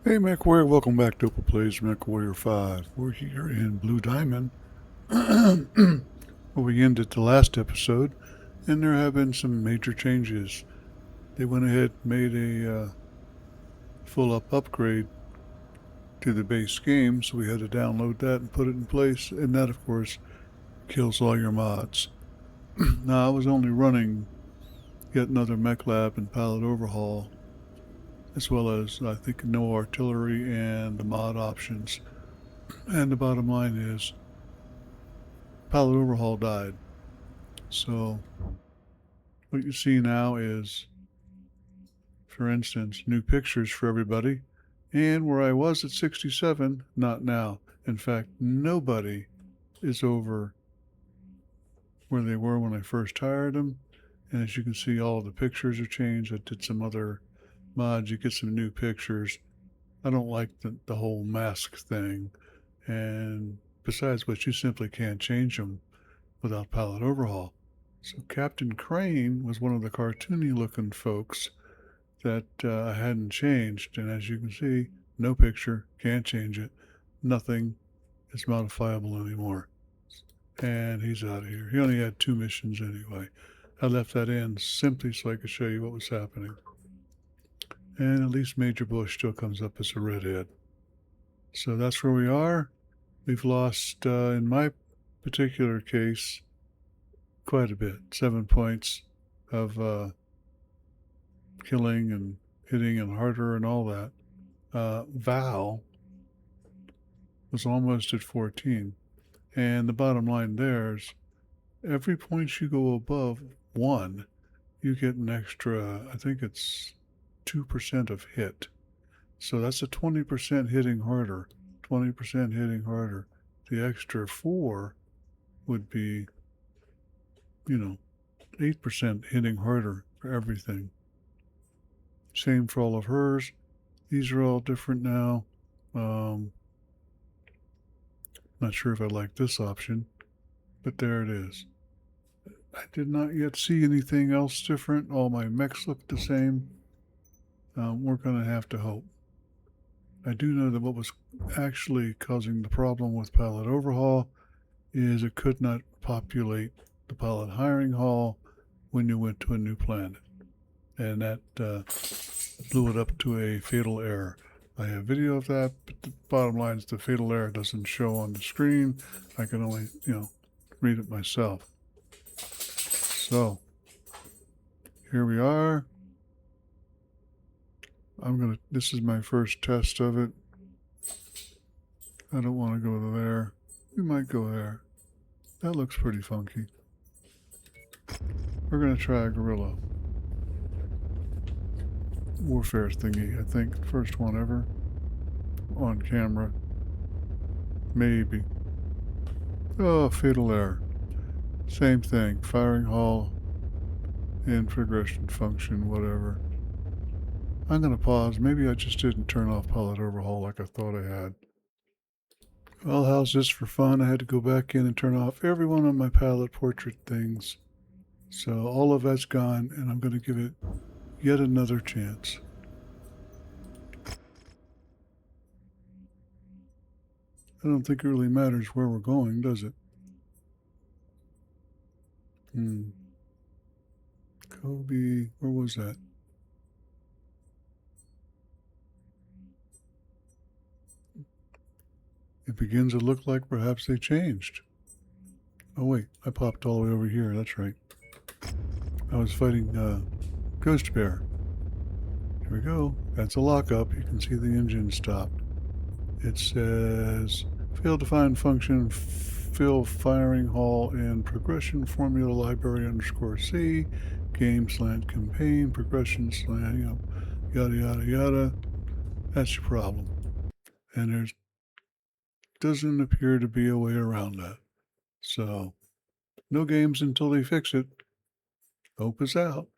Hey MechWarrior, welcome back to Opal Plays MechWarrior 5. We're here in Blue Diamond, where we ended the last episode, and there have been some major changes. They went ahead and made a full-up upgrade to the base game, so we had to download that and put it in place, and that, of course, kills all your mods. Now, I was only running yet another mech lab and pallet overhaul, as well as, I think, no artillery and the mod options. And the bottom line is, pallet overhaul died. So what you see now is, for instance, new pictures for everybody. And where I was at 67, not now. In fact, nobody is over where they were when I first hired them. And as you can see, all of the pictures are changed. I did some other mods. You get some new pictures. I don't like the whole mask thing. And besides which, you simply can't change them without palette overhaul. So Captain Crane was one of the cartoony looking folks that I hadn't changed. And as you can see, no picture, can't change it. Nothing is modifiable anymore. And he's out of here. He only had 2 missions anyway. I left that in simply so I could show you what was happening. And at least Major Bush still comes up as a redhead. So that's where we are. We've lost, in my particular case, quite a bit. 7 points of killing and hitting and harder and all that. Val was almost at 14. And the bottom line there is every point you go above 1, you get an extra, I think it's 2% of hit. So that's a 20% hitting harder. 20% hitting harder. The extra 4 would be, 8% hitting harder for everything. Same for all of hers. These are all different now. Not sure if I like this option, but there it is. I did not yet see anything else different. All my mechs look the same. We're going to have to hope. I do know that what was actually causing the problem with pallet overhaul is it could not populate the pallet hiring hall when you went to a new planet. And that blew it up to a fatal error. I have video of that, but the bottom line is the fatal error doesn't show on the screen. I can only, read it myself. So, here we are. This is my first test of it. I don't want to go there. We might go there. That looks pretty funky. We're going to try a gorilla warfare thingy, I think. First one ever on camera. Maybe. Oh, fatal error. Same thing. Firing hall and progression function, whatever. I'm going to pause. Maybe I just didn't turn off pallet overhaul like I thought I had. Well, how's this for fun? I had to go back in and turn off every one of my pallet portrait things. So all of that's gone, and I'm going to give it yet another chance. I don't think it really matters where we're going, does it? Kobe, where was that? It begins to look like perhaps they changed. Oh wait, I popped all the way over here, that's right. I was fighting Ghost Bear. Here we go. That's a lockup. You can see the engine stopped. It says failed to find function, fill firing hall and progression formula library _C, game slant campaign, progression slant, yada yada yada. That's your problem. And there doesn't appear to be a way around that. So, no games until they fix it. Hope is out.